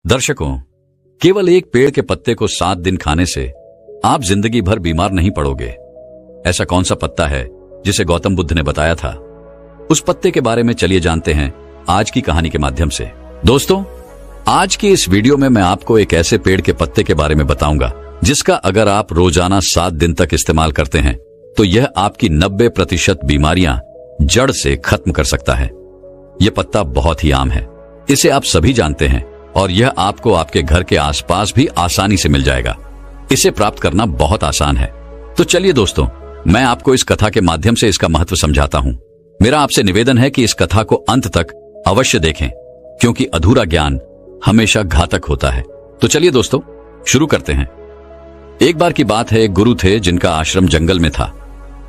दर्शकों, केवल एक पेड़ के पत्ते को 7 दिन खाने से आप जिंदगी भर बीमार नहीं पड़ोगे। ऐसा कौन सा पत्ता है जिसे गौतम बुद्ध ने बताया था? उस पत्ते के बारे में चलिए जानते हैं आज की कहानी के माध्यम से। दोस्तों, आज की इस वीडियो में मैं आपको एक ऐसे पेड़ के पत्ते के बारे में बताऊंगा जिसका अगर आप रोजाना 7 दिन तक इस्तेमाल करते हैं तो यह आपकी 90% बीमारियां जड़ से खत्म कर सकता है। यह पत्ता बहुत ही आम है, इसे आप सभी जानते हैं और यह आपको आपके घर के आसपास भी आसानी से मिल जाएगा। इसे प्राप्त करना बहुत आसान है। तो चलिए दोस्तों, मैं आपको इस कथा के माध्यम से इसका महत्व समझाता हूं। मेरा आपसे निवेदन है कि इस कथा को अंत तक अवश्य देखें, क्योंकि अधूरा ज्ञान हमेशा घातक होता है। तो चलिए दोस्तों, शुरू करते हैं। एक बार की बात है, एक गुरु थे जिनका आश्रम जंगल में था।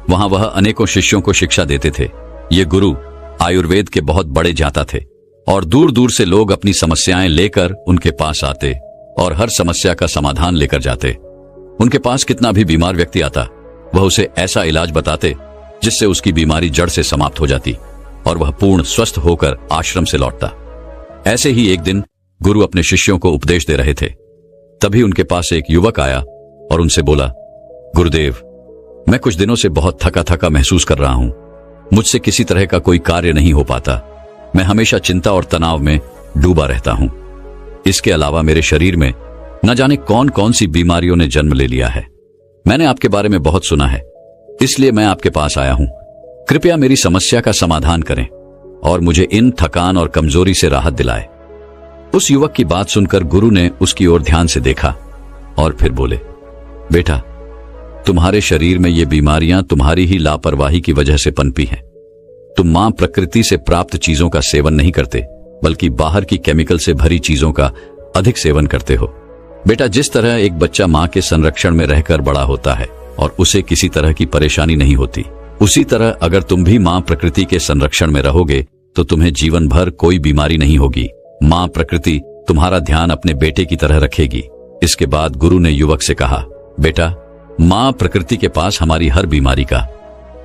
वहां वह अनेकों शिष्यों को शिक्षा देते थे। ये गुरु आयुर्वेद के बहुत बड़े जानता थे और दूर दूर से लोग अपनी समस्याएं लेकर उनके पास आते और हर समस्या का समाधान लेकर जाते। उनके पास कितना भी बीमार व्यक्ति आता, वह उसे ऐसा इलाज बताते जिससे उसकी बीमारी जड़ से समाप्त हो जाती और वह पूर्ण स्वस्थ होकर आश्रम से लौटता। ऐसे ही एक दिन गुरु अपने शिष्यों को उपदेश दे रहे थे। तभी उनके पास एक युवक आया और उनसे बोला, गुरुदेव, मैं कुछ दिनों से बहुत थका थका महसूस कर रहा हूं। मुझसे किसी तरह का कोई कार्य नहीं हो पाता। मैं हमेशा चिंता और तनाव में डूबा रहता हूं। इसके अलावा मेरे शरीर में न जाने कौन कौन सी बीमारियों ने जन्म ले लिया है। मैंने आपके बारे में बहुत सुना है, इसलिए मैं आपके पास आया हूं। कृपया मेरी समस्या का समाधान करें और मुझे इन थकान और कमजोरी से राहत दिलाए। उस युवक की बात सुनकर गुरु ने उसकी ओर ध्यान से देखा और फिर बोले, बेटा, तुम्हारे शरीर में ये बीमारियां तुम्हारी ही लापरवाही की वजह से पनपी हैं। तुम मां प्रकृति से प्राप्त चीजों का सेवन नहीं करते, बल्कि बाहर की केमिकल से भरी चीजों का अधिक सेवन करते हो। बेटा, जिस तरह एक बच्चा मां के संरक्षण में रहकर बड़ा होता है और उसे किसी तरह की परेशानी नहीं होती, उसी तरह अगर तुम भी मां प्रकृति के संरक्षण में रहोगे तो तुम्हें जीवन भर कोई बीमारी नहीं होगी। मां प्रकृति तुम्हारा ध्यान अपने बेटे की तरह रखेगी। इसके बाद गुरु ने युवक से कहा, बेटा, मां प्रकृति के पास हमारी हर बीमारी का,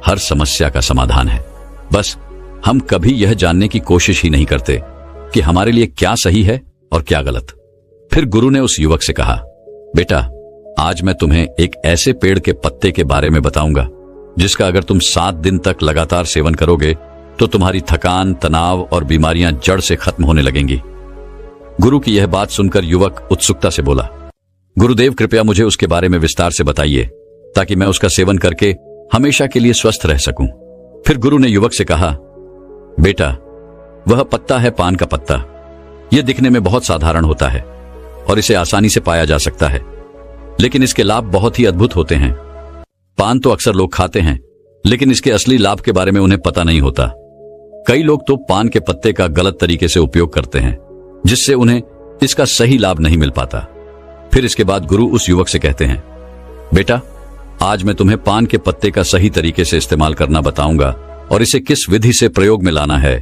हर समस्या का समाधान है। बस हम कभी यह जानने की कोशिश ही नहीं करते कि हमारे लिए क्या सही है और क्या गलत। फिर गुरु ने उस युवक से कहा, बेटा, आज मैं तुम्हें एक ऐसे पेड़ के पत्ते के बारे में बताऊंगा जिसका अगर तुम 7 दिन तक लगातार सेवन करोगे तो तुम्हारी थकान, तनाव और बीमारियां जड़ से खत्म होने लगेंगी। गुरु की यह बात सुनकर युवक उत्सुकता से बोला, गुरुदेव, कृपया मुझे उसके बारे में विस्तार से बताइए ताकि मैं उसका सेवन करके हमेशा के लिए स्वस्थ रह सकूं। फिर गुरु ने युवक से कहा, बेटा, वह पत्ता है पान का पत्ता। यह दिखने में बहुत साधारण होता है और इसे आसानी से पाया जा सकता है, लेकिन इसके लाभ बहुत ही अद्भुत होते हैं। पान तो अक्सर लोग खाते हैं, लेकिन इसके असली लाभ के बारे में उन्हें पता नहीं होता। कई लोग तो पान के पत्ते का गलत तरीके से उपयोग करते हैं, जिससे उन्हें इसका सही लाभ नहीं मिल पाता। फिर इसके बाद गुरु उस युवक से कहते हैं, बेटा, आज मैं तुम्हें पान के पत्ते का सही तरीके से इस्तेमाल करना बताऊंगा और इसे किस विधि से प्रयोग में लाना है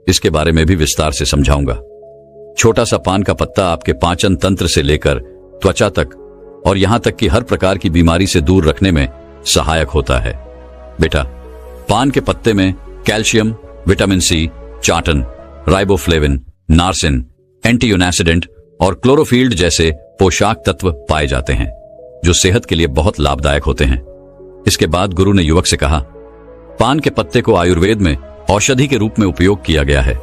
इसके बारे में भी विस्तार से समझाऊंगा। छोटा सा पान का पत्ता आपके पाचन तंत्र से लेकर त्वचा तक और यहां तक कि हर प्रकार की बीमारी से दूर रखने में सहायक होता है। बेटा, पान के पत्ते में कैल्शियम, विटामिन सी, चाटन, राइबोफ्लेविन, नार्सिन, एंटीओक्सीडेंट और क्लोरोफिल्ड जैसे पोषक तत्व पाए जाते हैं जो सेहत के लिए बहुत लाभदायक होते हैं। इसके बाद गुरु ने युवक से कहा, पान के पत्ते को आयुर्वेद में औषधि के रूप में उपयोग किया गया है।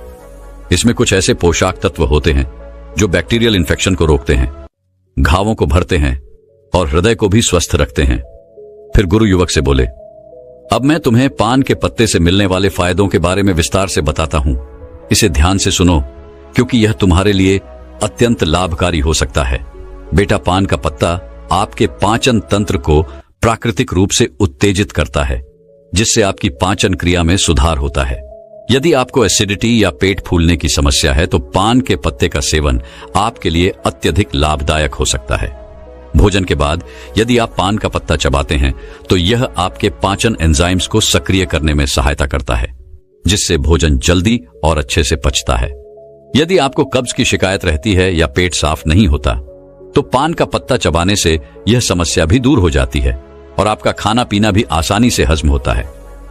इसमें कुछ ऐसे पोषक तत्व होते हैं जो बैक्टीरियल इन्फेक्शन को रोकते हैं, घावों को भरते हैं और हृदय को भी स्वस्थ रखते हैं। फिर गुरु युवक से बोले, अब मैं तुम्हें पान के पत्ते से मिलने वाले फायदों के बारे में विस्तार से बताता हूं। इसे ध्यान से सुनो, क्योंकि यह तुम्हारे लिए अत्यंत लाभकारी हो सकता है। बेटा, पान का पत्ता आपके पाचन तंत्र को प्राकृतिक रूप से उत्तेजित करता है, जिससे आपकी पाचन क्रिया में सुधार होता है। यदि आपको एसिडिटी या पेट फूलने की समस्या है तो पान के पत्ते का सेवन आपके लिए अत्यधिक लाभदायक हो सकता है। भोजन के बाद यदि आप पान का पत्ता चबाते हैं तो यह आपके पाचन एंजाइम्स को सक्रिय करने में सहायता करता है, जिससे भोजन जल्दी और अच्छे से पचता है। यदि आपको कब्ज की शिकायत रहती है या पेट साफ नहीं होता तो पान का पत्ता चबाने से यह समस्या भी दूर हो जाती है और आपका खाना पीना भी आसानी से हजम होता है।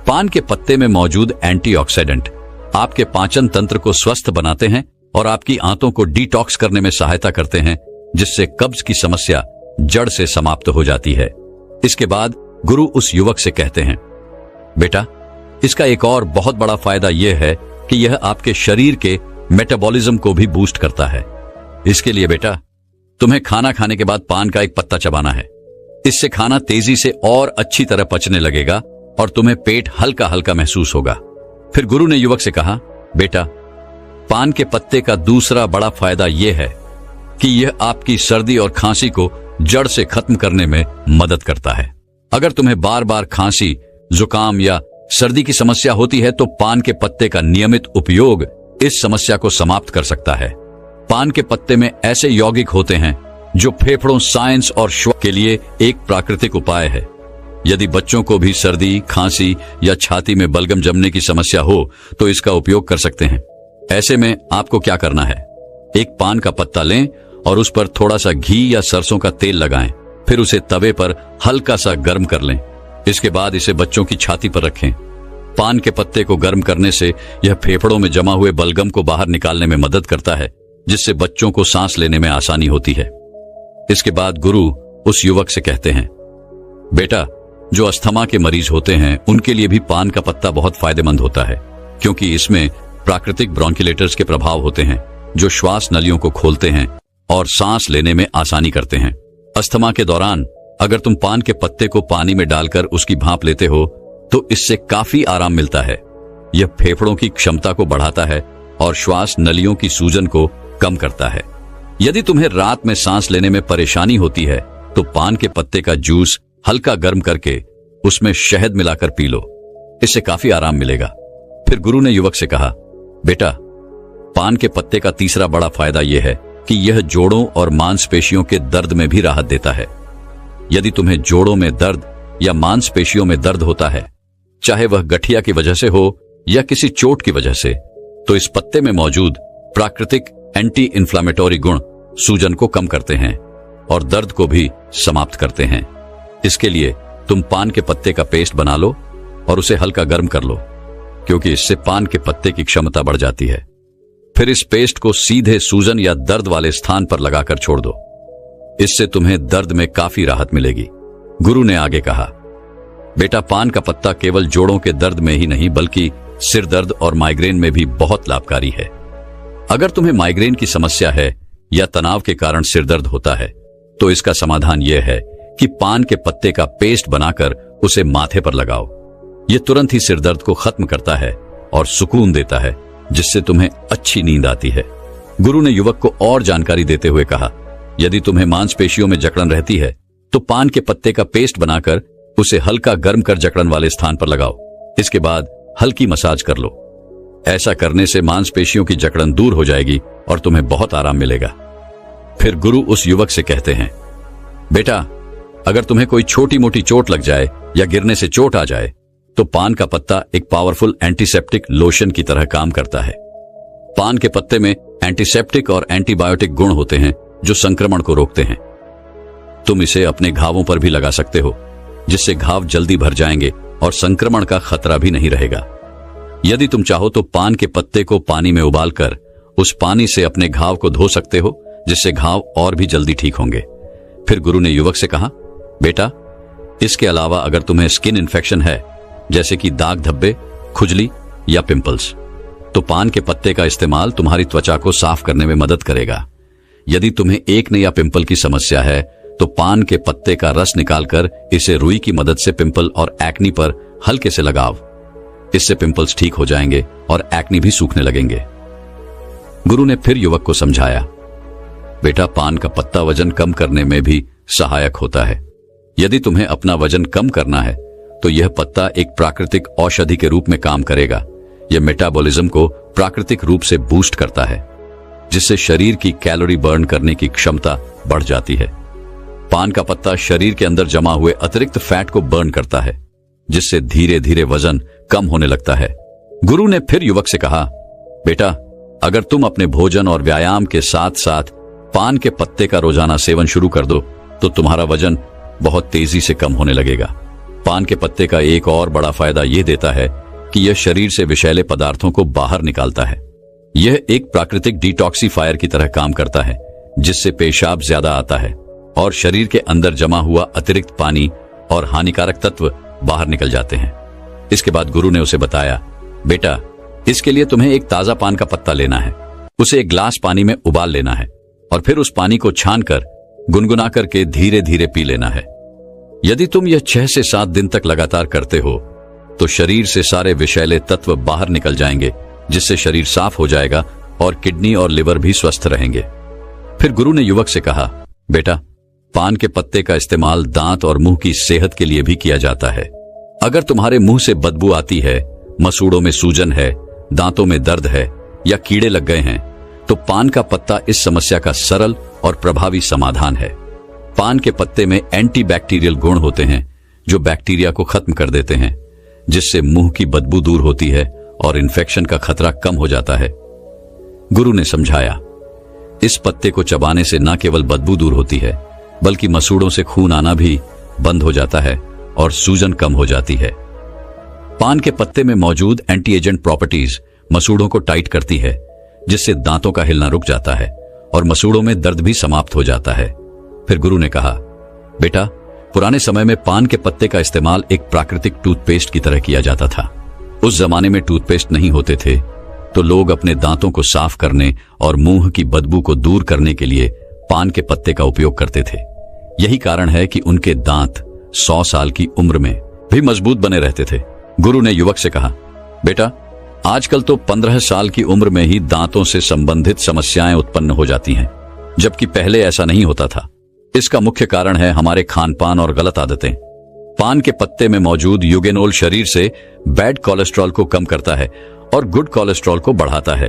पान के पत्ते में मौजूद एंटीऑक्सीडेंट आपके पाचन तंत्र को स्वस्थ बनाते हैं और आपकी आंतों को डिटॉक्स करने में सहायता करते हैं, जिससे कब्ज की समस्या जड़ से समाप्त हो जाती है। इसके बाद गुरु उस युवक से कहते हैं, बेटा, इसका एक और बहुत बड़ा फायदा यह है कि यह आपके शरीर के मेटाबॉलिज्म को भी बूस्ट करता है। इसके लिए बेटा, तुम्हें खाना खाने के बाद पान का एक पत्ता चबाना है। इससे खाना तेजी से और अच्छी तरह पचने लगेगा और तुम्हें पेट हल्का हल्का महसूस होगा। फिर गुरु ने युवक से कहा, बेटा, पान के पत्ते का दूसरा बड़ा फायदा यह है कि यह आपकी सर्दी और खांसी को जड़ से खत्म करने में मदद करता है। अगर तुम्हें बार बार खांसी, जुकाम या सर्दी की समस्या होती है तो पान के पत्ते का नियमित उपयोग इस समस्या को समाप्त कर सकता है। पान के पत्ते में ऐसे यौगिक होते हैं जो फेफड़ों, साइंस और श्वास के लिए एक प्राकृतिक उपाय है। यदि बच्चों को भी सर्दी, खांसी या छाती में बलगम जमने की समस्या हो तो इसका उपयोग कर सकते हैं। ऐसे में आपको क्या करना है, एक पान का पत्ता लें और उस पर थोड़ा सा घी या सरसों का तेल लगाएं। फिर उसे तवे पर हल्का सा गर्म कर लें। इसके बाद इसे बच्चों की छाती पर रखें। पान के पत्ते को गर्म करने से यह फेफड़ों में जमा हुए बलगम को बाहर निकालने में मदद करता है, जिससे बच्चों को सांस लेने में आसानी होती है। इसके बाद गुरु उस युवक से कहते हैं, बेटा, जो अस्थमा के मरीज होते हैं उनके लिए भी पान का पत्ता बहुत फायदेमंद होता है, क्योंकि इसमें प्राकृतिक ब्रोंकुलेटर्स के प्रभाव होते हैं जो श्वास नलियों को खोलते हैं और सांस लेने में आसानी करते हैं। अस्थमा के दौरान अगर तुम पान के पत्ते को पानी में डालकर उसकी भाप लेते हो तो इससे काफी आराम मिलता है। यह फेफड़ों की क्षमता को बढ़ाता है और श्वास नलियों की सूजन को कम करता है। यदि तुम्हें रात में सांस लेने में परेशानी होती है तो पान के पत्ते का जूस हल्का गर्म करके उसमें शहद मिलाकर पी लो, इससे काफी आराम मिलेगा। फिर गुरु ने युवक से कहा, बेटा, पान के पत्ते का तीसरा बड़ा फायदा यह है कि यह जोड़ों और मांसपेशियों के दर्द में भी राहत देता है। यदि तुम्हें जोड़ों में दर्द या मांसपेशियों में दर्द होता है, चाहे वह गठिया की वजह से हो या किसी चोट की वजह से, तो इस पत्ते में मौजूद प्राकृतिक एंटी इंफ्लेमेटरी गुण सूजन को कम करते हैं और दर्द को भी समाप्त करते हैं। इसके लिए तुम पान के पत्ते का पेस्ट बना लो और उसे हल्का गर्म कर लो, क्योंकि इससे पान के पत्ते की क्षमता बढ़ जाती है। फिर इस पेस्ट को सीधे सूजन या दर्द वाले स्थान पर लगाकर छोड़ दो। इससे तुम्हें दर्द में काफी राहत मिलेगी। गुरु ने आगे कहा, बेटा, पान का पत्ता केवल जोड़ों के दर्द में ही नहीं बल्कि सिर दर्द और माइग्रेन में भी बहुत लाभकारी है। अगर तुम्हें माइग्रेन की समस्या है या तनाव के कारण सिर दर्द होता है तो इसका समाधान यह है कि पान के पत्ते का पेस्ट बनाकर उसे माथे पर लगाओ। यह तुरंत ही सिर दर्द को खत्म करता है और सुकून देता है, जिससे तुम्हें अच्छी नींद आती है। गुरु ने युवक को और जानकारी देते हुए कहा, यदि तुम्हें मांसपेशियों में जकड़न रहती है तो पान के पत्ते का पेस्ट बनाकर उसे हल्का गर्म कर जकड़न वाले स्थान पर लगाओ। इसके बाद हल्की मसाज कर लो। ऐसा करने से मांसपेशियों की जकड़न दूर हो जाएगी और तुम्हें बहुत आराम मिलेगा। फिर गुरु उस युवक से कहते हैं, बेटा, अगर तुम्हें कोई छोटी मोटी चोट लग जाए या गिरने से चोट आ जाए तो पान का पत्ता एक पावरफुल एंटीसेप्टिक लोशन की तरह काम करता है। पान के पत्ते में एंटीसेप्टिक और एंटीबायोटिक गुण होते हैं जो संक्रमण को रोकते हैं। तुम इसे अपने घावों पर भी लगा सकते हो, जिससे घाव जल्दी भर जाएंगे और संक्रमण का खतरा भी नहीं रहेगा। यदि तुम चाहो तो पान के पत्ते को पानी में उबालकर उस पानी से अपने घाव को धो सकते हो, जिससे घाव और भी जल्दी ठीक होंगे। फिर गुरु ने युवक से कहा, बेटा, इसके अलावा अगर तुम्हें स्किन इन्फेक्शन है, जैसे कि दाग धब्बे, खुजली या पिंपल्स, तो पान के पत्ते का इस्तेमाल तुम्हारी त्वचा को साफ करने में मदद करेगा। यदि तुम्हें एक्ने या पिंपल की समस्या है तो पान के पत्ते का रस निकालकर इसे रुई की मदद से पिंपल और एक्नी पर हल्के से लगाओ। इससे पिंपल्स ठीक हो जाएंगे और एक्नी भी सूखने लगेंगे। गुरु ने फिर युवक को समझाया, बेटा, पान का पत्ता वजन कम करने में भी सहायक होता है। यदि तुम्हें अपना वजन कम करना है तो यह पत्ता एक प्राकृतिक औषधि के रूप में काम करेगा। यह मेटाबॉलिज्म को प्राकृतिक रूप से बूस्ट करता है, जिससे शरीर की कैलोरी बर्न करने की क्षमता बढ़ जाती है। पान का पत्ता शरीर के अंदर जमा हुए अतिरिक्त फैट को बर्न करता है, जिससे धीरे धीरे वजन कम होने लगता है। गुरु ने फिर युवक से कहा, बेटा, अगर तुम अपने भोजन और व्यायाम के साथ साथ पान के पत्ते का रोजाना सेवन शुरू कर दो तो तुम्हारा वजन बहुत तेजी से कम होने लगेगा। पान के पत्ते का एक और बड़ा फायदा यह देता है कि यह शरीर से विषैले पदार्थों को बाहर निकालता है। यह एक प्राकृतिक डिटॉक्सीफायर की तरह काम करता है, जिससे पेशाब ज्यादा आता है और शरीर के अंदर जमा हुआ अतिरिक्त पानी और हानिकारक तत्व बाहर निकल जाते हैं। इसके बाद गुरु ने उसे बताया, बेटा, इसके लिए तुम्हें एक ताजा पान का पत्ता लेना है, उसे एक गिलास पानी में उबाल लेना है और फिर उस पानी को छानकर गुनगुना करके धीरे धीरे पी लेना है। यदि तुम यह 6 से 7 दिन तक लगातार करते हो तो शरीर से सारे विषैले तत्व बाहर निकल जाएंगे, जिससे शरीर साफ हो जाएगा और किडनी और लिवर भी स्वस्थ रहेंगे। फिर गुरु ने युवक से कहा, बेटा, पान के पत्ते का इस्तेमाल दांत और मुंह की सेहत के लिए भी किया जाता है। अगर तुम्हारे मुंह से बदबू आती है, मसूड़ों में सूजन है, दांतों में दर्द है या कीड़े लग गए हैं, तो पान का पत्ता इस समस्या का सरल और प्रभावी समाधान है। पान के पत्ते में एंटीबैक्टीरियल गुण होते हैं जो बैक्टीरिया को खत्म कर देते हैं, जिससे मुंह की बदबू दूर होती है और इन्फेक्शन का खतरा कम हो जाता है। गुरु ने समझाया, इस पत्ते को चबाने से न केवल बदबू दूर होती है, बल्कि मसूड़ों से खून आना भी बंद हो जाता है और सूजन कम हो जाती है। पान के पत्ते में मौजूद एंटी एजेंट प्रॉपर्टीज मसूड़ों को टाइट करती है, जिससे दांतों का हिलना रुक जाता है और मसूड़ों में दर्द भी समाप्त हो जाता है। फिर गुरु ने कहा, बेटा, पुराने समय में पान के पत्ते का इस्तेमाल एक प्राकृतिक टूथपेस्ट की तरह किया जाता था। उस जमाने में टूथपेस्ट नहीं होते थे, तो लोग अपने दांतों को साफ करने और मुंह की बदबू को दूर करने के लिए पान के पत्ते का उपयोग करते थे। यही कारण है कि उनके दांत 100 साल की उम्र में भी मजबूत बने रहते थे। गुरु ने युवक से कहा, बेटा, आजकल तो 15 साल की उम्र में ही दांतों से संबंधित समस्याएं उत्पन्न हो जाती हैं, जबकि पहले ऐसा नहीं होता था। इसका मुख्य कारण है हमारे खान पान और गलत आदतें। पान के पत्ते में मौजूद यूगेनोल शरीर से बैड कोलेस्ट्रॉल को कम करता है और गुड कोलेस्ट्रॉल को बढ़ाता है।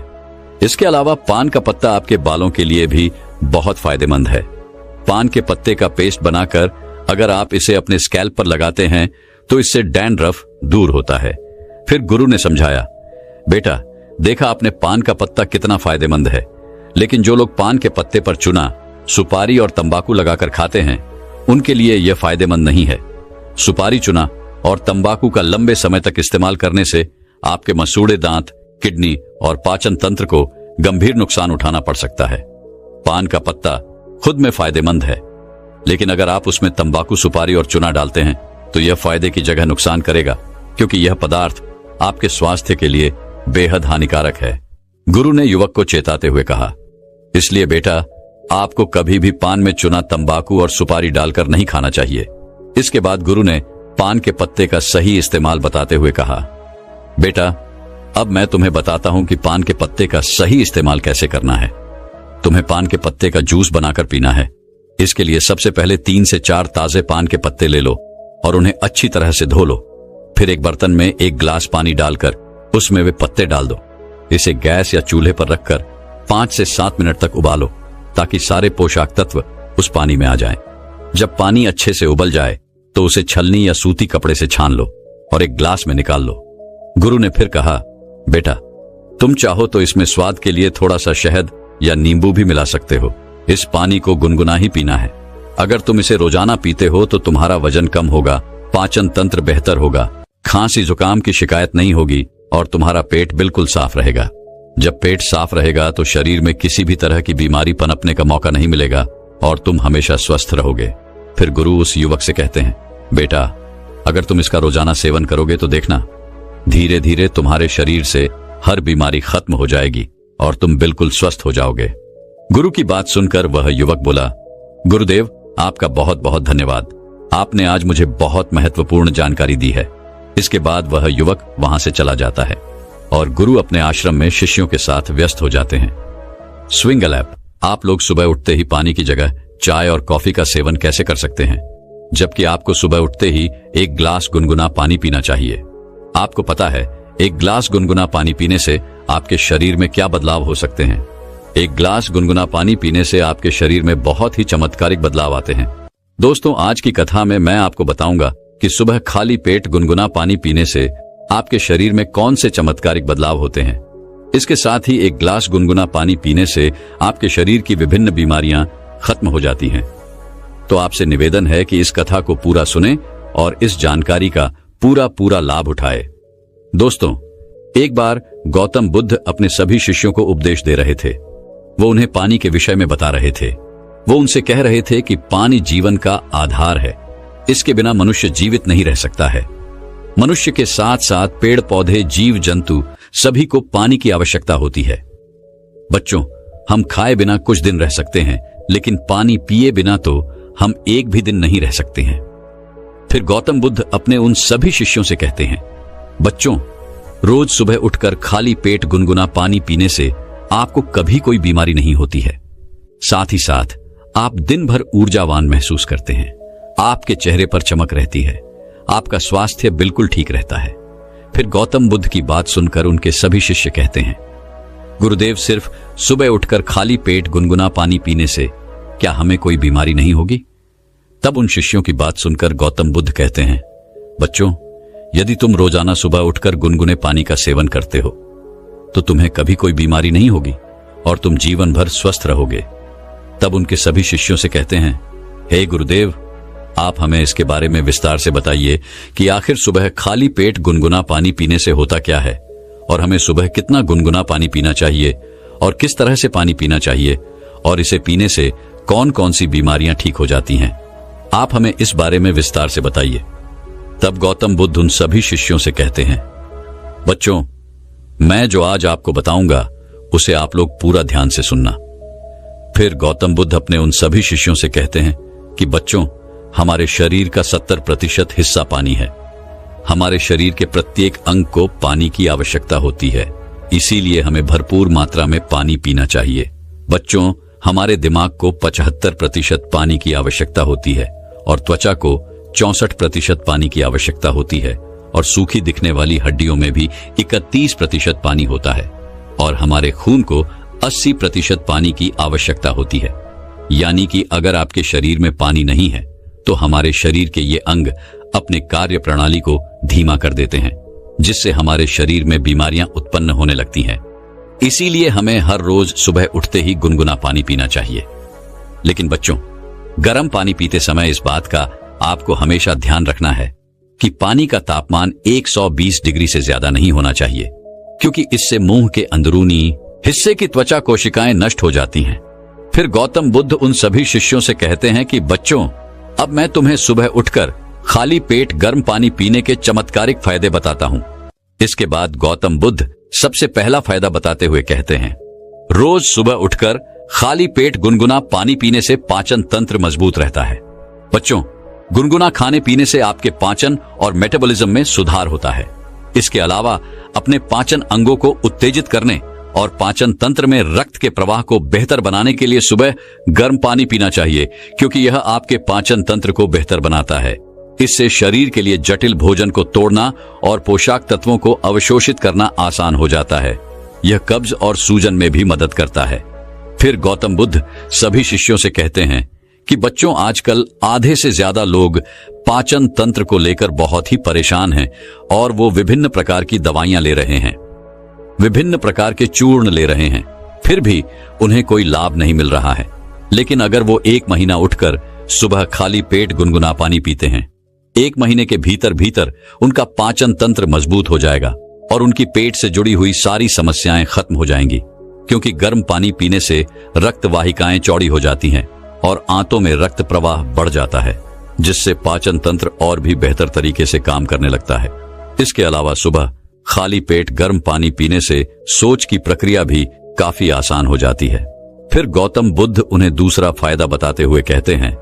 इसके अलावा पान का पत्ता आपके बालों के लिए भी बहुत फायदेमंद है। पान के पत्ते का पेस्ट बनाकर अगर आप इसे अपने स्कैल्प पर लगाते हैं तो इससे डैंड्रफ दूर होता है। फिर गुरु ने समझाया, बेटा, देखा आपने पान का पत्ता कितना फायदेमंद है, लेकिन जो लोग पान के पत्ते पर चूना, सुपारी और तंबाकू लगाकर खाते हैं, उनके लिए यह फायदेमंद नहीं है। सुपारी, चूना और तंबाकू का लंबे समय तक इस्तेमाल करने से आपके मसूड़े दांत, किडनी और पाचन तंत्र को गंभीर नुकसान उठाना पड़ सकता है। पान का पत्ता खुद में फायदेमंद है, लेकिन अगर आप उसमें तंबाकू, सुपारी और चूना डालते हैं तो यह फायदे की जगह नुकसान करेगा, क्योंकि यह पदार्थ आपके स्वास्थ्य के लिए बेहद हानिकारक है। गुरु ने युवक को चेताते हुए कहा, इसलिए बेटा, आपको कभी भी पान में चूना, तंबाकू और सुपारी डालकर नहीं खाना चाहिए। इसके बाद गुरु ने पान के पत्ते का सही इस्तेमाल बताते हुए कहा, बेटा, अब मैं तुम्हें बताता हूं कि पान के पत्ते का सही इस्तेमाल कैसे करना है। तुम्हें पान के पत्ते का जूस बनाकर पीना है। इसके लिए सबसे पहले 3 से 4 ताजे पान के पत्ते ले लो और उन्हें अच्छी तरह से धो लो। फिर एक बर्तन में 1 गिलास पानी डालकर उसमें वे पत्ते डाल दो। इसे गैस या चूल्हे पर रखकर 5 से 7 मिनट तक उबालो, ताकि सारे पोषक तत्व उस पानी में आ जाएं। जब पानी अच्छे से उबल जाए तो उसे छलनी या सूती कपड़े से छान लो और एक ग्लास में निकाल लो। गुरु ने फिर कहा, बेटा, तुम चाहो तो इसमें स्वाद के लिए थोड़ा सा शहद या नींबू भी मिला सकते हो। इस पानी को गुनगुना ही पीना है। अगर तुम इसे रोजाना पीते हो तो तुम्हारा वजन कम होगा, पाचन तंत्र बेहतर होगा, खांसी जुकाम की शिकायत नहीं होगी और तुम्हारा पेट बिल्कुल साफ रहेगा। जब पेट साफ रहेगा तो शरीर में किसी भी तरह की बीमारी पनपने का मौका नहीं मिलेगा और तुम हमेशा स्वस्थ रहोगे। फिर गुरु उस युवक से कहते हैं, बेटा, अगर तुम इसका रोजाना सेवन करोगे तो देखना, धीरे धीरे तुम्हारे शरीर से हर बीमारी खत्म हो जाएगी और तुम बिल्कुल स्वस्थ हो जाओगे। गुरु की बात सुनकर वह युवक बोला, गुरुदेव, आपका बहुत बहुत धन्यवाद। आपने आज मुझे बहुत महत्वपूर्ण जानकारी दी है। इसके बाद वह युवक वहां से चला जाता है और गुरु अपने आश्रम में शिष्यों के साथ व्यस्त हो जाते हैं। स्विंगल ऐप, आप लोग सुबह उठते ही पानी की जगह चाय और कॉफी का सेवन कैसे कर सकते हैं, जबकि आपको सुबह उठते ही 1 गिलास गुनगुना पानी पीना चाहिए। आपको पता है 1 गिलास गुनगुना पानी पीने से आपके शरीर में क्या बदलाव हो सकते हैं। 1 गिलास गुनगुना पानी पीने से आपके शरीर में बहुत ही चमत्कारिक बदलाव आते हैं। दोस्तों, आज की कथा में मैं आपको बताऊंगा कि सुबह खाली पेट गुनगुना पानी पीने से आपके शरीर में कौन से चमत्कारिक बदलाव होते हैं। इसके साथ ही 1 गिलास गुनगुना पानी पीने से आपके शरीर की विभिन्न बीमारियां खत्म हो जाती हैं। तो आपसे निवेदन है कि इस कथा को पूरा सुनें और इस जानकारी का पूरा लाभ उठाएं। दोस्तों, एक बार गौतम बुद्ध अपने सभी शिष्यों को उपदेश दे रहे थे। वो उन्हें पानी के विषय में बता रहे थे। वो उनसे कह रहे थे कि पानी जीवन का आधार है। इसके बिना मनुष्य जीवित नहीं रह सकता है। मनुष्य के साथ साथ पेड़ पौधे, जीव जंतु सभी को पानी की आवश्यकता होती है। बच्चों, हम खाए बिना कुछ दिन रह सकते हैं, लेकिन पानी पिए बिना तो हम एक भी दिन नहीं रह सकते हैं। फिर गौतम बुद्ध अपने उन सभी शिष्यों से कहते हैं, बच्चों, रोज सुबह उठकर खाली पेट गुनगुना पानी पीने से आपको कभी कोई बीमारी नहीं होती है। साथ ही साथ आप दिन भर ऊर्जावान महसूस करते हैं। आपके चेहरे पर चमक रहती है। आपका स्वास्थ्य बिल्कुल ठीक रहता है। फिर गौतम बुद्ध की बात सुनकर उनके सभी शिष्य कहते हैं, गुरुदेव, सिर्फ सुबह उठकर खाली पेट गुनगुना पानी पीने से क्या हमें कोई बीमारी नहीं होगी? तब उन शिष्यों की बात सुनकर गौतम बुद्ध कहते हैं, बच्चों, यदि तुम रोजाना सुबह उठकर गुनगुने पानी का सेवन करते हो तो तुम्हें कभी कोई बीमारी नहीं होगी और तुम जीवन भर स्वस्थ रहोगे। तब उनके सभी शिष्यों से कहते हैं, हे गुरुदेव, आप हमें इसके बारे में विस्तार से बताइए कि आखिर सुबह खाली पेट गुनगुना पानी पीने से होता क्या है और हमें सुबह कितना गुनगुना पानी पीना चाहिए और किस तरह से पानी पीना चाहिए और इसे पीने से कौन कौन सी बीमारियां ठीक हो जाती हैं। आप हमें इस बारे में विस्तार से बताइए। तब गौतम बुद्ध उन सभी शिष्यों से कहते हैं, बच्चों, मैं जो आज आपको बताऊंगा उसे आप लोग पूरा ध्यान से सुनना। फिर गौतम बुद्ध अपने उन सभी शिष्यों से कहते हैं कि बच्चों, हमारे शरीर का 70% हिस्सा पानी है। हमारे शरीर के प्रत्येक अंग को पानी की आवश्यकता होती है, इसीलिए हमें भरपूर मात्रा में पानी पीना चाहिए। बच्चों, हमारे दिमाग को 75% पानी की आवश्यकता होती है और त्वचा को 64% पानी की आवश्यकता होती है और सूखी दिखने वाली हड्डियों में भी 31% पानी होता है और हमारे खून को 80% पानी की आवश्यकता होती है। यानी कि अगर आपके शरीर में पानी नहीं है तो हमारे शरीर के ये अंग अपने कार्य प्रणाली को धीमा कर देते हैं, जिससे हमारे शरीर में बीमारियां उत्पन्न होने लगती हैं। इसीलिए हमें हर रोज सुबह उठते ही गुनगुना पानी पीना चाहिए। लेकिन बच्चों, गर्म पानी पीते समय इस बात का आपको हमेशा ध्यान रखना है कि पानी का तापमान 120 डिग्री से ज्यादा नहीं होना चाहिए, क्योंकि इससे मुंह के अंदरूनी हिस्से की त्वचा कोशिकाएं नष्ट हो जाती हैं। फिर गौतम बुद्ध उन सभी शिष्यों से कहते हैं कि बच्चों, अब मैं तुम्हें सुबह उठकर खाली पेट गर्म पानी पीने के चमत्कारिक फायदे बताता हूं। इसके बाद गौतम बुद्ध सबसे पहला फायदा बताते हुए कहते हैं, रोज सुबह उठकर खाली पेट गुनगुना पानी पीने से पाचन तंत्र मजबूत रहता है। बच्चों, गुनगुना खाने पीने से आपके पाचन और मेटाबॉलिज्म में सुधार होता है। इसके अलावा अपने पाचन अंगों को उत्तेजित करने और पाचन तंत्र में रक्त के प्रवाह को बेहतर बनाने के लिए सुबह गर्म पानी पीना चाहिए, क्योंकि यह आपके पाचन तंत्र को बेहतर बनाता है। इससे शरीर के लिए जटिल भोजन को तोड़ना और पोषक तत्वों को अवशोषित करना आसान हो जाता है। यह कब्ज और सूजन में भी मदद करता है। फिर गौतम बुद्ध सभी शिष्यों से कहते हैं कि बच्चों, आजकल आधे से ज्यादा लोग पाचन तंत्र को लेकर बहुत ही परेशान हैं और वो विभिन्न प्रकार की दवाइयां ले रहे हैं, विभिन्न प्रकार के चूर्ण ले रहे हैं, फिर भी उन्हें कोई लाभ नहीं मिल रहा है। लेकिन अगर वो 1 महीना उठकर सुबह खाली पेट गुनगुना पानी पीते हैं, 1 महीने के भीतर भीतर उनका पाचन तंत्र मजबूत हो जाएगा और उनकी पेट से जुड़ी हुई सारी समस्याएं खत्म हो जाएंगी, क्योंकि गर्म पानी पीने से रक्त वाहिकाएं चौड़ी हो जाती हैं और आंतों में रक्त प्रवाह बढ़ जाता है, जिससे पाचन तंत्र और भी बेहतर तरीके से काम करने लगता है। इसके अलावा सुबह खाली पेट गर्म पानी पीने से सोच की प्रक्रिया भी काफी आसान हो जाती है। फिर गौतम बुद्ध उन्हें दूसरा फायदा बताते हुए कहते हैं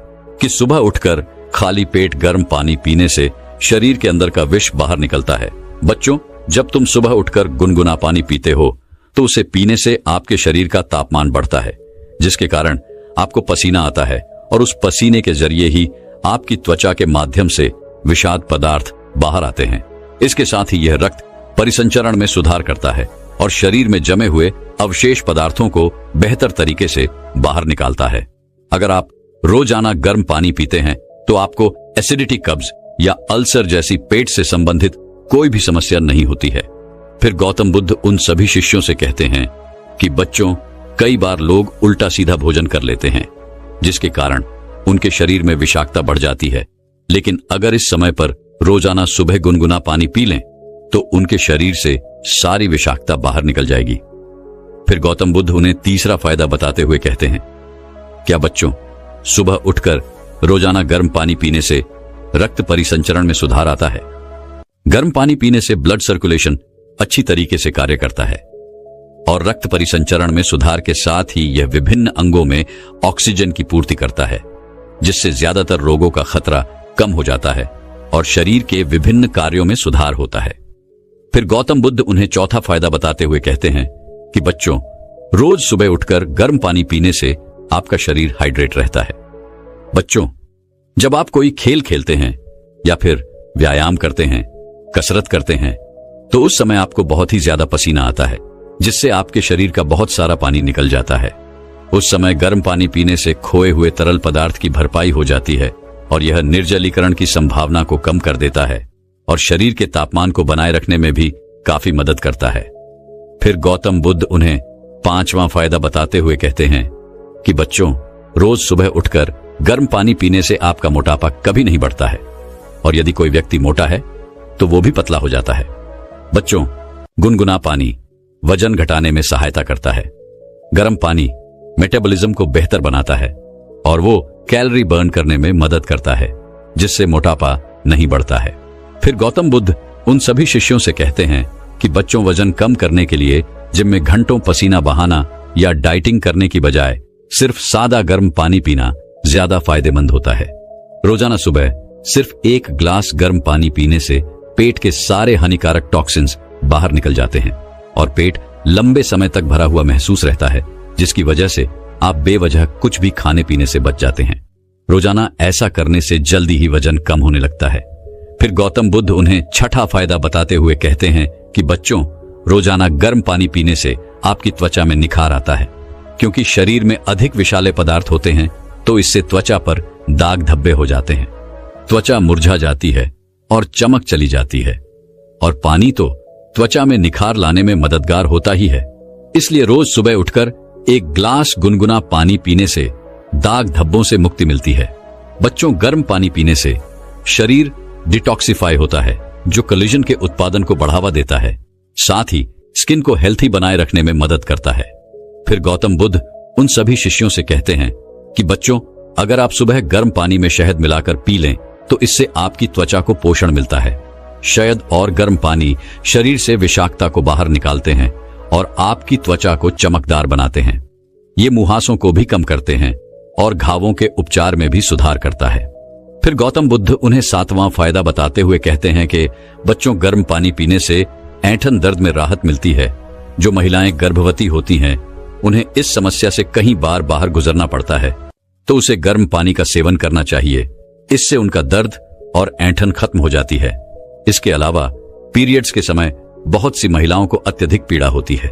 कि सुबह उठकर खाली पेट गर्म पानी पीने से शरीर के अंदर का विष बाहर निकलता है। बच्चों, जब तुम सुबह उठकर गुनगुना पानी पीते हो तो उसे पीने से आपके शरीर का तापमान बढ़ता है, जिसके कारण आपको पसीना आता है और उस पसीने के जरिए ही आपकी त्वचा के माध्यम से विषाक्त पदार्थ बाहर आते हैं। इसके साथ ही यह रक्त परिसंचरण में सुधार करता है और शरीर में जमे हुए अवशेष पदार्थों को बेहतर तरीके से बाहर निकालता है। अगर आप रोजाना गर्म पानी पीते हैं तो आपको एसिडिटी, कब्ज या अल्सर जैसी पेट से संबंधित कोई भी समस्या नहीं होती है। फिर गौतम बुद्ध उन सभी शिष्यों से कहते हैं कि बच्चों, कई बार लोग उल्टा सीधा भोजन कर लेते हैं, जिसके कारण उनके शरीर में विषाक्तता बढ़ जाती है। लेकिन अगर इस समय पर रोजाना सुबह गुनगुना पानी पी लें तो उनके शरीर से सारी विषाक्तता बाहर निकल जाएगी। फिर गौतम बुद्ध उन्हें तीसरा फायदा बताते हुए कहते हैं, क्या बच्चों, सुबह उठकर रोजाना गर्म पानी पीने से रक्त परिसंचरण में सुधार आता है। गर्म पानी पीने से ब्लड सर्कुलेशन अच्छी तरीके से कार्य करता है और रक्त परिसंचरण में सुधार के साथ ही यह विभिन्न अंगों में ऑक्सीजन की पूर्ति करता है, जिससे ज्यादातर रोगों का खतरा कम हो जाता है और शरीर के विभिन्न कार्यों में सुधार होता है। फिर गौतम बुद्ध उन्हें चौथा फायदा बताते हुए कहते हैं कि बच्चों, रोज सुबह उठकर गर्म पानी पीने से आपका शरीर हाइड्रेट रहता है। बच्चों, जब आप कोई खेल खेलते हैं या फिर व्यायाम करते हैं, कसरत करते हैं, तो उस समय आपको बहुत ही ज्यादा पसीना आता है, जिससे आपके शरीर का बहुत सारा पानी निकल जाता है। उस समय गर्म पानी पीने से खोए हुए तरल पदार्थ की भरपाई हो जाती है और यह निर्जलीकरण की संभावना को कम कर देता है और शरीर के तापमान को बनाए रखने में भी काफी मदद करता है। फिर गौतम बुद्ध उन्हें पांचवां फायदा बताते हुए कहते हैं कि बच्चों, रोज सुबह उठकर गर्म पानी पीने से आपका मोटापा कभी नहीं बढ़ता है और यदि कोई व्यक्ति मोटा है तो वो भी पतला हो जाता है। बच्चों, गुनगुना पानी वजन घटाने में सहायता करता है। गर्म पानी मेटाबॉलिज्म को बेहतर बनाता है और वो कैलोरी बर्न करने में मदद करता है, जिससे मोटापा नहीं बढ़ता है। फिर गौतम बुद्ध उन सभी शिष्यों से कहते हैं कि बच्चों, वजन कम करने के लिए जिम में घंटों पसीना बहाना या डाइटिंग करने की बजाय सिर्फ सादा गर्म पानी पीना ज्यादा फायदेमंद होता है। रोजाना सुबह सिर्फ एक ग्लास गर्म पानी पीने से पेट के सारे हानिकारक टॉक्सिन्स बाहर निकल जाते हैं और पेट लंबे समय तक भरा हुआ महसूस रहता है, जिसकी वजह से आप बेवजह कुछ भी खाने पीने से बच जाते हैं। रोजाना ऐसा करने से जल्दी ही वजन कम होने लगता है। फिर गौतम बुद्ध उन्हें छठा फायदा बताते हुए कहते हैं कि बच्चों, रोजाना गर्म पानी पीने से आपकी त्वचा में निखार आता है, क्योंकि शरीर में अधिक विषैले पदार्थ होते हैं तो इससे त्वचा पर दाग धब्बे हो जाते हैं, त्वचा मुरझा जाती है और चमक चली जाती है। और पानी तो त्वचा में निखार लाने में मददगार होता ही है। इसलिए रोज सुबह उठकर एक ग्लास गुनगुना पानी पीने से दाग धब्बों से मुक्ति मिलती है। बच्चों, गर्म पानी पीने से शरीर डिटॉक्सिफाई होता है, जो कोलेजन के उत्पादन को बढ़ावा देता है, साथ ही स्किन को हेल्थी बनाए रखने में मदद करता है। फिर गौतम बुद्ध उन सभी शिष्यों से कहते हैं कि बच्चों, अगर आप सुबह गर्म पानी में शहद मिलाकर पी लें तो इससे आपकी त्वचा को पोषण मिलता है। शहद और गर्म पानी शरीर से विषाक्तता को बाहर निकालते हैं और आपकी त्वचा को चमकदार बनाते हैं। ये मुहासों को भी कम करते हैं और घावों के उपचार में भी सुधार करता है। फिर गौतम बुद्ध उन्हें सातवां फायदा बताते हुए कहते हैं कि बच्चों, गर्म पानी पीने से ऐंठन दर्द में राहत मिलती है। जो महिलाएं गर्भवती होती हैं, उन्हें इस समस्या से कई बार बाहर गुजरना पड़ता है, तो उसे गर्म पानी का सेवन करना चाहिए। इससे उनका दर्द और ऐंठन खत्म हो जाती है। इसके अलावा पीरियड्स के समय बहुत सी महिलाओं को अत्यधिक पीड़ा होती है।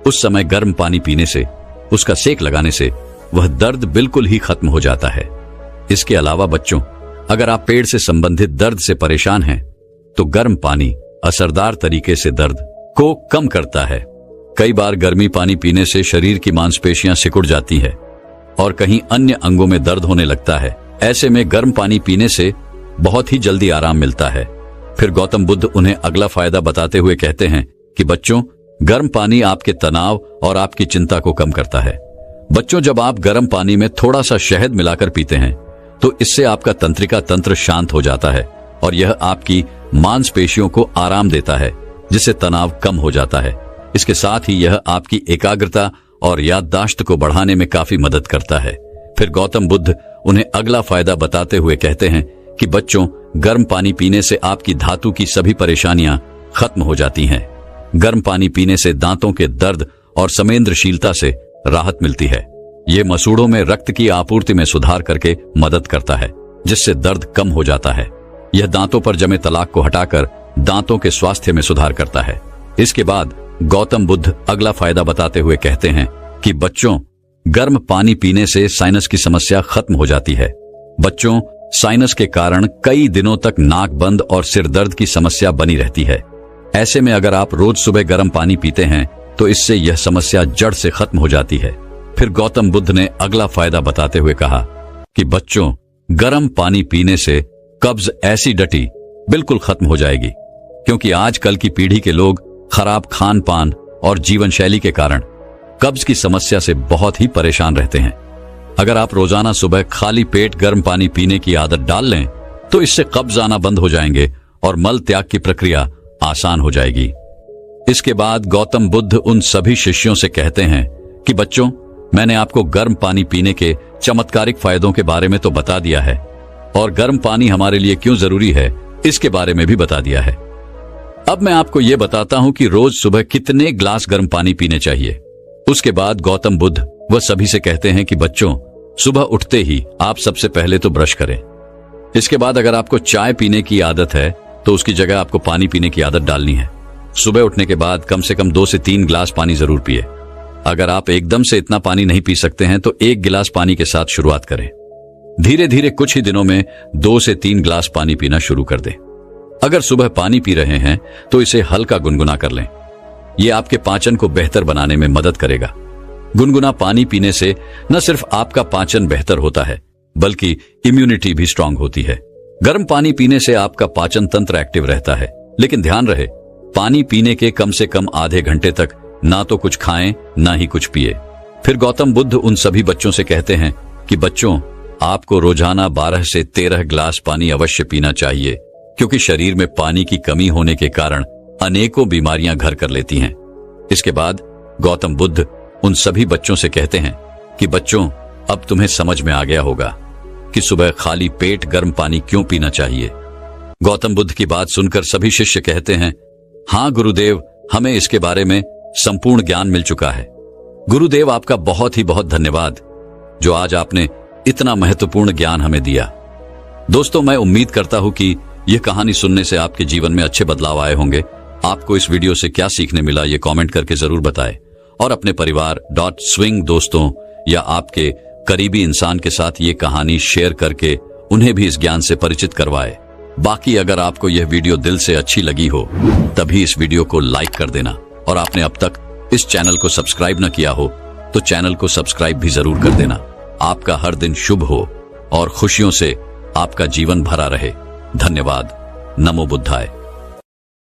उस समय गर्म पानी पीने से, उसका सेक लगाने से वह दर्द बिल्कुल ही खत्म हो जाता है। इसके अलावा बच्चों, अगर आप पेट से संबंधित दर्द से परेशान हैं, तो गर्म पानी असरदार तरीके से दर्द को कम करता है। कई बार गर्मी पानी पीने से शरीर की मांसपेशियां सिकुड़ जाती है और कहीं अन्य अंगों में दर्द होने लगता है। ऐसे में गर्म पानी पीने से बहुत ही जल्दी आराम मिलता है। फिर गौतम बुद्ध उन्हें अगला फायदा बताते हुए कहते हैं कि बच्चों, गर्म पानी आपके तनाव और आपकी चिंता को कम करता है। बच्चों, जब आप गर्म पानी में थोड़ा सा शहद मिलाकर पीते हैं तो इससे आपका तंत्रिका तंत्र शांत हो जाता है और यह आपकी मांसपेशियों को आराम देता है, जिससे तनाव कम हो जाता है। इसके साथ ही यह आपकी एकाग्रता और याददाश्त को बढ़ाने में काफी मदद करता है। फिर गौतम बुद्ध उन्हें अगला फायदा बताते हुए कहते हैं कि बच्चों, गर्म पानी पीने से आपकी धातु की सभी परेशानियां खत्म हो जाती हैं। गर्म पानी पीने से दांतों के दर्द और संवेदनशीलता से राहत मिलती है। ये मसूड़ों में रक्त की आपूर्ति में सुधार करके मदद करता है, जिससे दर्द कम हो जाता है। यह दांतों पर जमे तलाक को हटाकर दांतों के स्वास्थ्य में सुधार करता है। इसके बाद गौतम बुद्ध अगला फायदा बताते हुए कहते हैं कि बच्चों, गर्म पानी पीने से साइनस की समस्या खत्म हो जाती है। बच्चों, साइनस के कारण कई दिनों तक नाक बंद और सिर दर्द की समस्या बनी रहती है। ऐसे में अगर आप रोज सुबह गर्म पानी पीते हैं तो इससे यह समस्या जड़ से खत्म हो जाती है। फिर गौतम बुद्ध ने अगला फायदा बताते हुए कहा कि बच्चों, गर्म पानी पीने से कब्ज, एसिडिटी बिल्कुल खत्म हो जाएगी। क्योंकि आजकल की पीढ़ी के लोग खराब खान पान और जीवन शैली के कारण कब्ज की समस्या से बहुत ही परेशान रहते हैं। अगर आप रोजाना सुबह खाली पेट गर्म पानी पीने की आदत डाल लें तो इससे कब्ज आना बंद हो जाएंगे और मल त्याग की प्रक्रिया आसान हो जाएगी। इसके बाद गौतम बुद्ध उन सभी शिष्यों से कहते हैं कि बच्चों, मैंने आपको गर्म पानी पीने के चमत्कारिक फायदों के बारे में तो बता दिया है और गर्म पानी हमारे लिए क्यों जरूरी है इसके बारे में भी बता दिया है। अब मैं आपको यह बताता हूं कि रोज सुबह कितने ग्लास गर्म पानी पीने चाहिए। उसके बाद गौतम बुद्ध वह सभी से कहते हैं कि बच्चों, सुबह उठते ही आप सबसे पहले तो ब्रश करें। इसके बाद अगर आपको चाय पीने की आदत है तो उसकी जगह आपको पानी पीने की आदत डालनी है। सुबह उठने के बाद कम से कम 2 से 3 गिलास पानी जरूर पिए। अगर आप एकदम से इतना पानी नहीं पी सकते हैं तो 1 गिलास पानी के साथ शुरुआत करें। धीरे धीरे कुछ ही दिनों में 2 से 3 गिलास पानी पीना शुरू कर दें। अगर सुबह पानी पी रहे हैं तो इसे हल्का गुनगुना कर लें। यह आपके पाचन को बेहतर बनाने में मदद करेगा। गुनगुना पानी पीने से न सिर्फ आपका पाचन बेहतर होता है बल्कि इम्यूनिटी भी स्ट्रांग होती है। गर्म पानी पीने से आपका पाचन तंत्र एक्टिव रहता है, लेकिन ध्यान रहे पानी पीने के कम से कम आधे घंटे तक ना तो कुछ खाएं ना ही कुछ पिए। फिर गौतम बुद्ध उन सभी बच्चों से कहते हैं कि बच्चों, आपको रोजाना 12 से 13 गिलास पानी अवश्य पीना चाहिए, क्योंकि शरीर में पानी की कमी होने के कारण अनेकों बीमारियां घर कर लेती हैं। इसके बाद गौतम बुद्ध उन सभी बच्चों से कहते हैं कि बच्चों, अब तुम्हें समझ में आ गया होगा कि सुबह खाली पेट गर्म पानी क्यों पीना चाहिए। गौतम बुद्ध की बात सुनकर सभी शिष्य कहते हैं, हाँ गुरुदेव, हमें इसके बारे में संपूर्ण ज्ञान मिल चुका है। गुरुदेव, आपका बहुत ही बहुत धन्यवाद जो आज आपने इतना महत्वपूर्ण ज्ञान हमें दिया। दोस्तों, मैं उम्मीद करता हूं कि यह कहानी सुनने से आपके जीवन में अच्छे बदलाव आए होंगे। आपको इस वीडियो से क्या सीखने मिला ये कमेंट करके जरूर बताएं और अपने परिवार .swing दोस्तों या आपके करीबी इंसान के साथ ये कहानी शेयर करके उन्हें भी इस ज्ञान से परिचित करवाए। बाकी अगर आपको यह वीडियो दिल से अच्छी लगी हो तभी इस वीडियो को लाइक कर देना और आपने अब तक इस चैनल को सब्सक्राइब न किया हो तो चैनल को सब्सक्राइब भी जरूर कर देना। आपका हर दिन शुभ हो और खुशियों से आपका जीवन भरा रहे। धन्यवाद। नमो बुद्धाय।